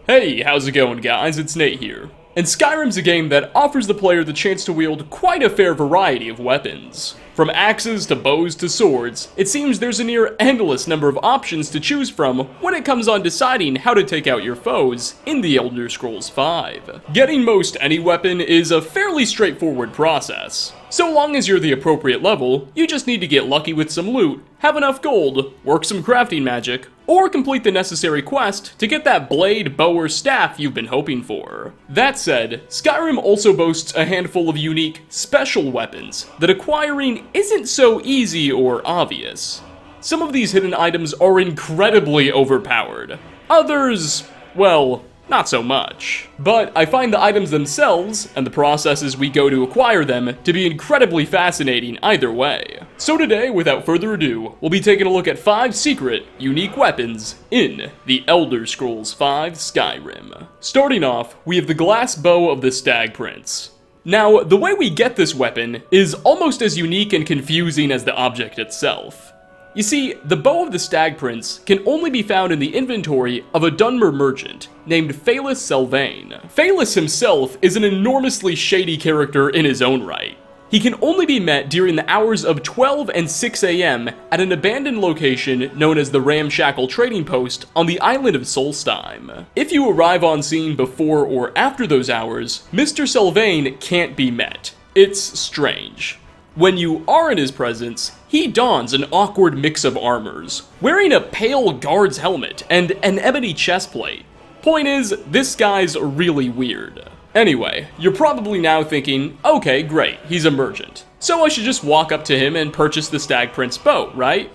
Hey, how's it going guys? It's Nate here. And Skyrim's a game that offers the player the chance to wield quite a fair variety of weapons. From axes to bows to swords, it seems there's a near endless number of options to choose from when it comes on deciding how to take out your foes in the Elder Scrolls V. Getting most any weapon is a fairly straightforward process. So long as you're the appropriate level, you just need to get lucky with some loot, have enough gold, work some crafting magic, or complete the necessary quest to get that blade, bow, or staff you've been hoping for. That said, Skyrim also boasts a handful of unique, special weapons that acquiring isn't so easy or obvious. Some of these hidden items are incredibly overpowered. Others, well, not so much. But I find the items themselves, and the processes we go to acquire them, to be incredibly fascinating either way. So today, without further ado, we'll be taking a look at 5 secret, unique weapons in the Elder Scrolls V Skyrim. Starting off, we have the glass bow of the Stag Prince. Now, the way we get this weapon is almost as unique and confusing as the object itself. You see, the bow of the Stag Prince can only be found in the inventory of a Dunmer merchant named Phalis Sylvain. Phalis himself is an enormously shady character in his own right. He can only be met during the hours of 12 and 6 AM at an abandoned location known as the Ramshackle Trading Post on the island of Solstheim. If you arrive on scene before or after those hours, Mr. Sylvain can't be met. It's strange. When you are in his presence, he dons an awkward mix of armors, wearing a pale guard's helmet and an ebony chestplate. Point is, this guy's really weird. Anyway, you're probably now thinking, okay, great, he's a merchant, so I should just walk up to him and purchase the Stag Prince bow, right?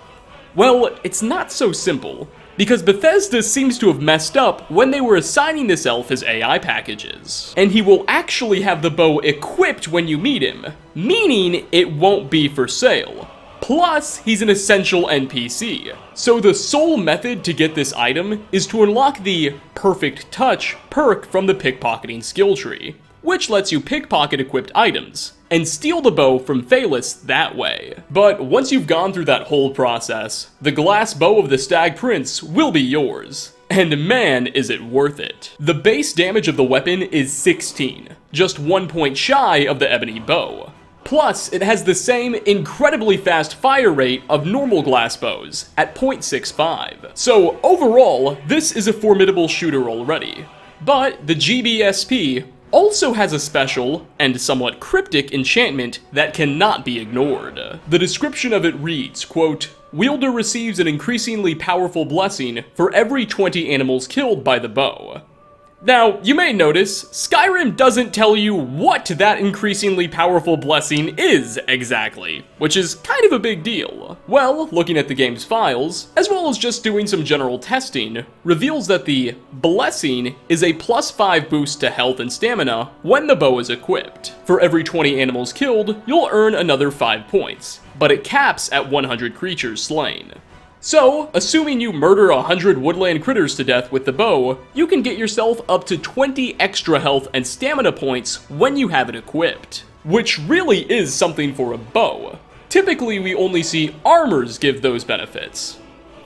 Well, it's not so simple, because Bethesda seems to have messed up when they were assigning this elf his AI packages. And he will actually have the bow equipped when you meet him, meaning it won't be for sale. Plus, he's an essential NPC. So the sole method to get this item is to unlock the Perfect Touch perk from the pickpocketing skill tree, which lets you pickpocket equipped items, and steal the bow from Phalis that way. But once you've gone through that whole process, the glass bow of the Stag Prince will be yours. And man, is it worth it. The base damage of the weapon is 16, just 1 point shy of the ebony bow. Plus, it has the same incredibly fast fire rate of normal glass bows at 0.65. So overall, this is a formidable shooter already. But the GBSP also has a special, and somewhat cryptic enchantment that cannot be ignored. The description of it reads, quote, "Wielder receives an increasingly powerful blessing for every 20 animals killed by the bow." Now, you may notice, Skyrim doesn't tell you what that increasingly powerful blessing is exactly, which is kind of a big deal. Well, looking at the game's files, as well as just doing some general testing, reveals that the blessing is a +5 boost to health and stamina when the bow is equipped. For every 20 animals killed, you'll earn another 5 points, but it caps at 100 creatures slain. So, assuming you murder 100 woodland critters to death with the bow, you can get yourself up to 20 extra health and stamina points when you have it equipped. Which really is something for a bow. Typically, we only see armors give those benefits.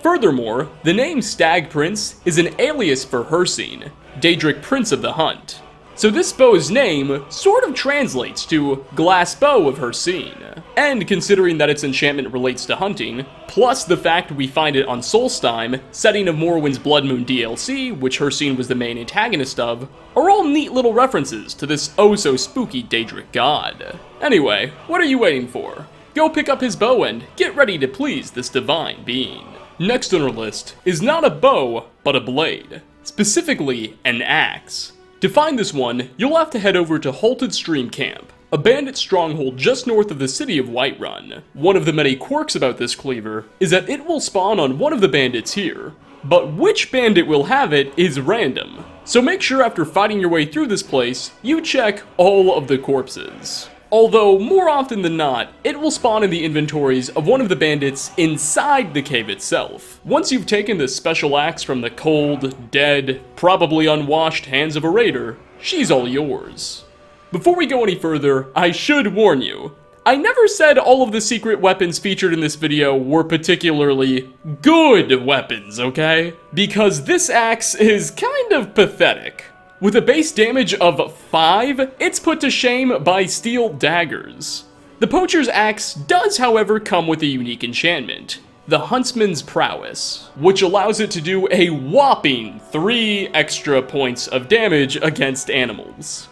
Furthermore, the name Stag Prince is an alias for Hircine, Daedric Prince of the Hunt. So this bow's name sort of translates to Glass Bow of Hircine. And considering that its enchantment relates to hunting, plus the fact we find it on Solstheim, setting of Morrowind's Blood Moon DLC, which Hircine was the main antagonist of, are all neat little references to this oh-so-spooky Daedric god. Anyway, what are you waiting for? Go pick up his bow and get ready to please this divine being. Next on our list is not a bow, but a blade. Specifically, an axe. To find this one, you'll have to head over to Halted Stream Camp, a bandit stronghold just north of the city of Whiterun. One of the many quirks about this cleaver is that it will spawn on one of the bandits here, but which bandit will have it is random. So make sure after fighting your way through this place, you check all of the corpses. Although, more often than not, it will spawn in the inventories of one of the bandits inside the cave itself. Once you've taken this special axe from the cold, dead, probably unwashed hands of a raider, she's all yours. Before we go any further, I should warn you, I never said all of the secret weapons featured in this video were particularly good weapons, okay? Because this axe is kind of pathetic. With a base damage of 5, it's put to shame by steel daggers. The Poacher's axe does, however, come with a unique enchantment, the Huntsman's Prowess, which allows it to do a whopping 3 extra points of damage against animals.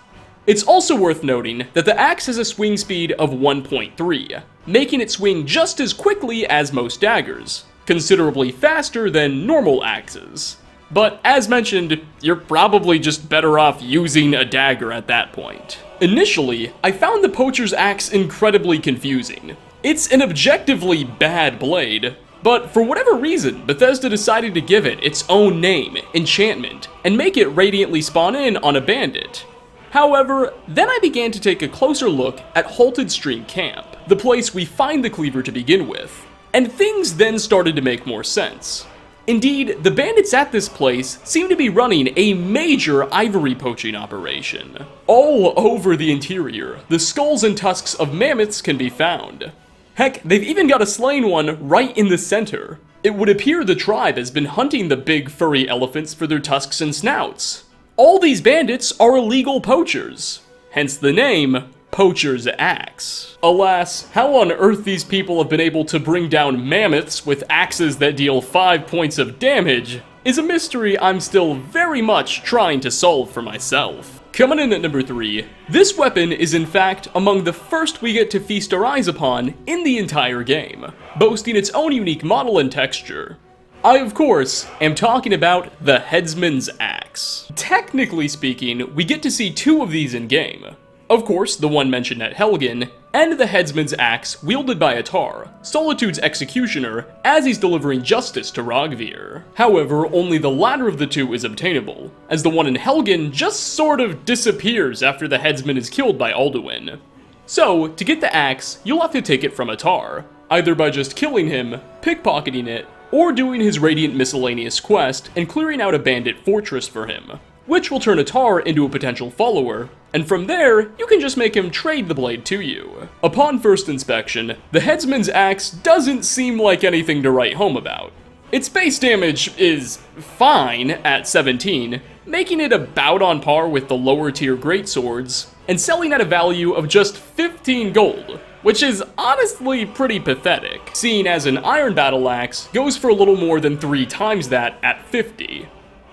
It's also worth noting that the axe has a swing speed of 1.3, making it swing just as quickly as most daggers, considerably faster than normal axes. But as mentioned, you're probably just better off using a dagger at that point. Initially, I found the Poacher's axe incredibly confusing. It's an objectively bad blade, but for whatever reason, Bethesda decided to give it its own name, enchantment, and make it radiantly spawn in on a bandit. However, then I began to take a closer look at Halted Stream Camp, the place we find the cleaver to begin with, and things then started to make more sense. Indeed, the bandits at this place seem to be running a major ivory poaching operation. All over the interior, the skulls and tusks of mammoths can be found. Heck, they've even got a slain one right in the center. It would appear the tribe has been hunting the big furry elephants for their tusks and snouts. All these bandits are illegal poachers, hence the name Poacher's Axe. Alas, how on earth these people have been able to bring down mammoths with axes that deal 5 points of damage is a mystery I'm still very much trying to solve for myself. Coming in at number 3, this weapon is in fact among the first we get to feast our eyes upon in the entire game, boasting its own unique model and texture. I, of course, am talking about the Headsman's Axe. Technically speaking, we get to see 2 of these in-game. Of course, the one mentioned at Helgen, and the Headsman's Axe wielded by Atar, Solitude's executioner, as he's delivering justice to Rogvir. However, only the latter of the 2 is obtainable, as the one in Helgen just sort of disappears after the Headsman is killed by Alduin. So, to get the axe, you'll have to take it from Atar, either by just killing him, pickpocketing it, or doing his Radiant Miscellaneous quest and clearing out a bandit fortress for him, which will turn Atar into a potential follower, and from there, you can just make him trade the blade to you. Upon first inspection, the Headsman's Axe doesn't seem like anything to write home about. Its base damage is fine at 17, making it about on par with the lower tier greatswords, and selling at a value of just 15 gold, which is honestly pretty pathetic, seeing as an Iron Battle Axe goes for a little more than 3 times that at 50.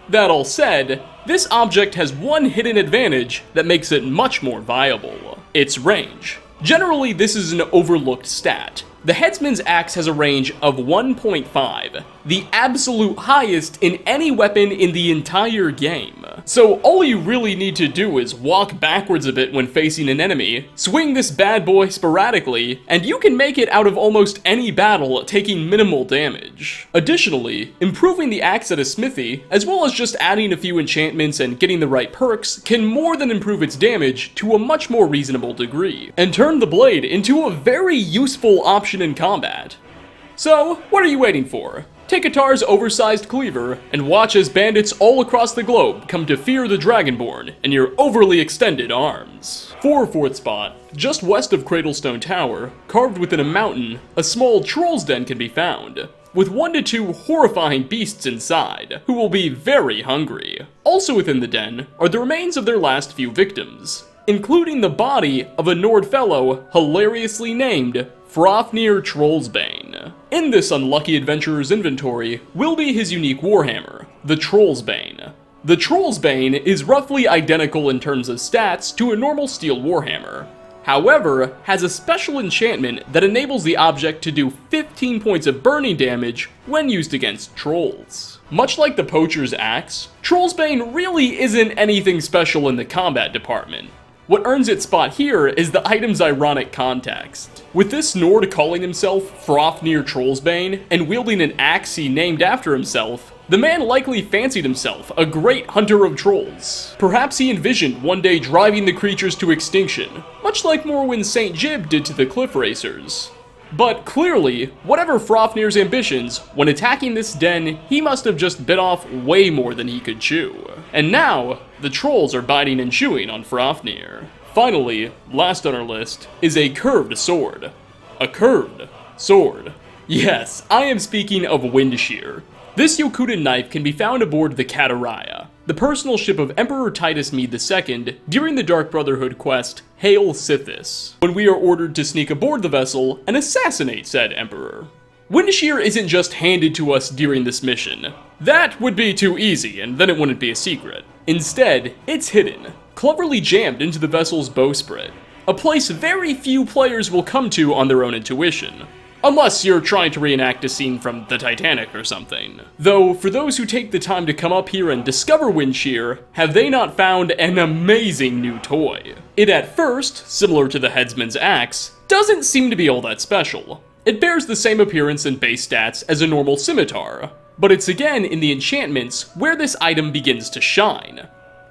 That all said, this object has one hidden advantage that makes it much more viable: its range. Generally, this is an overlooked stat. The Headsman's Axe has a range of 1.5, the absolute highest in any weapon in the entire game. So all you really need to do is walk backwards a bit when facing an enemy, swing this bad boy sporadically, and you can make it out of almost any battle taking minimal damage. Additionally, improving the axe at a smithy, as well as just adding a few enchantments and getting the right perks, can more than improve its damage to a much more reasonable degree, and turn the blade into a very useful option in combat. So, what are you waiting for? Take Atar's oversized cleaver and watch as bandits all across the globe come to fear the Dragonborn in your overly extended arms. For 4th spot, just west of Cradlestone Tower, carved within a mountain, a small troll's den can be found, with 1 to 2 horrifying beasts inside, who will be very hungry. Also within the den are the remains of their last few victims, including the body of a Nord fellow hilariously named Frofnir Trollsbane. In this unlucky adventurer's inventory will be his unique warhammer, the Trollsbane. The Trollsbane is roughly identical in terms of stats to a normal steel warhammer, however, has a special enchantment that enables the object to do 15 points of burning damage when used against trolls. Much like the Poacher's Axe, Trollsbane really isn't anything special in the combat department. What earns its spot here is the item's ironic context. With this Nord calling himself Frofnir Trollsbane and wielding an axe he named after himself, the man likely fancied himself a great hunter of trolls. Perhaps he envisioned one day driving the creatures to extinction, much like Morwyn's St. Jib did to the Cliff Racers. But clearly, whatever Frofnir's ambitions, when attacking this den, he must have just bit off way more than he could chew. And now, the trolls are biting and chewing on Frofnir. Finally, last on our list, is a curved sword. A curved sword. Yes, I am speaking of Windshear. This Yokudan knife can be found aboard the Kataraya, the personal ship of Emperor Titus Mede II during the Dark Brotherhood quest Hail Sithis, when we are ordered to sneak aboard the vessel and assassinate said Emperor. Windshear isn't just handed to us during this mission. That would be too easy, and then it wouldn't be a secret. Instead, it's hidden, cleverly jammed into the vessel's bowsprit, a place very few players will come to on their own intuition. Unless you're trying to reenact a scene from the Titanic or something. Though, for those who take the time to come up here and discover Windshear, have they not found an amazing new toy? It at first, similar to the Headsman's axe, doesn't seem to be all that special. It bears the same appearance and base stats as a normal scimitar, but it's again in the enchantments where this item begins to shine.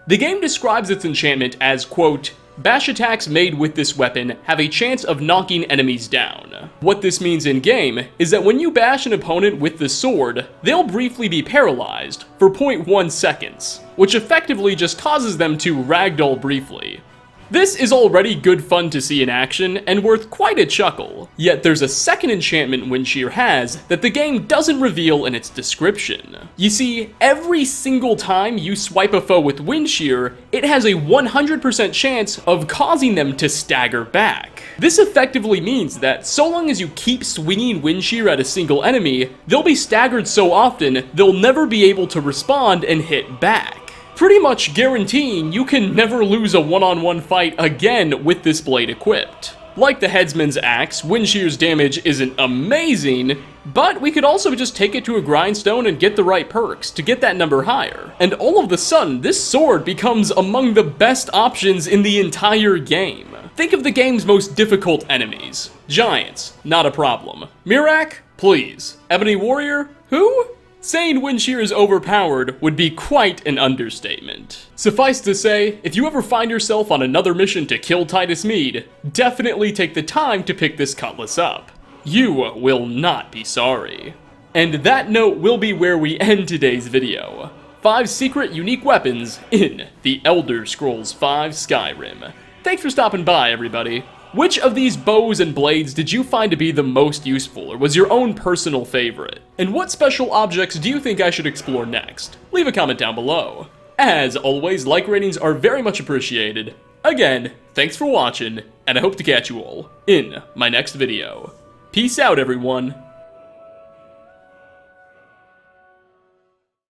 The game describes its enchantment as, quote, bash attacks made with this weapon have a chance of knocking enemies down. What this means in-game is that when you bash an opponent with the sword, they'll briefly be paralyzed for 0.1 seconds, which effectively just causes them to ragdoll briefly. This is already good fun to see in action and worth quite a chuckle, yet there's a second enchantment Windshear has that the game doesn't reveal in its description. You see, every single time you swipe a foe with Windshear, it has a 100% chance of causing them to stagger back. This effectively means that so long as you keep swinging Windshear at a single enemy, they'll be staggered so often they'll never be able to respond and hit back. Pretty much guaranteeing you can never lose a one-on-one fight again with this blade equipped. Like the Headsman's axe, Windshear's damage isn't amazing, but we could also just take it to a grindstone and get the right perks to get that number higher. And all of a sudden, this sword becomes among the best options in the entire game. Think of the game's most difficult enemies. Giants, not a problem. Mirak? Please. Ebony Warrior? Who? Saying Windshear is overpowered would be quite an understatement. Suffice to say, if you ever find yourself on another mission to kill Titus Mede, definitely take the time to pick this cutlass up. You will not be sorry. And that note will be where we end today's video. 5 secret unique weapons in the Elder Scrolls V Skyrim. Thanks for stopping by, everybody. Which of these bows and blades did you find to be the most useful, or was your own personal favorite? And what special objects do you think I should explore next? Leave a comment down below. As always, like ratings are very much appreciated. Again, thanks for watching, and I hope to catch you all in my next video. Peace out, everyone.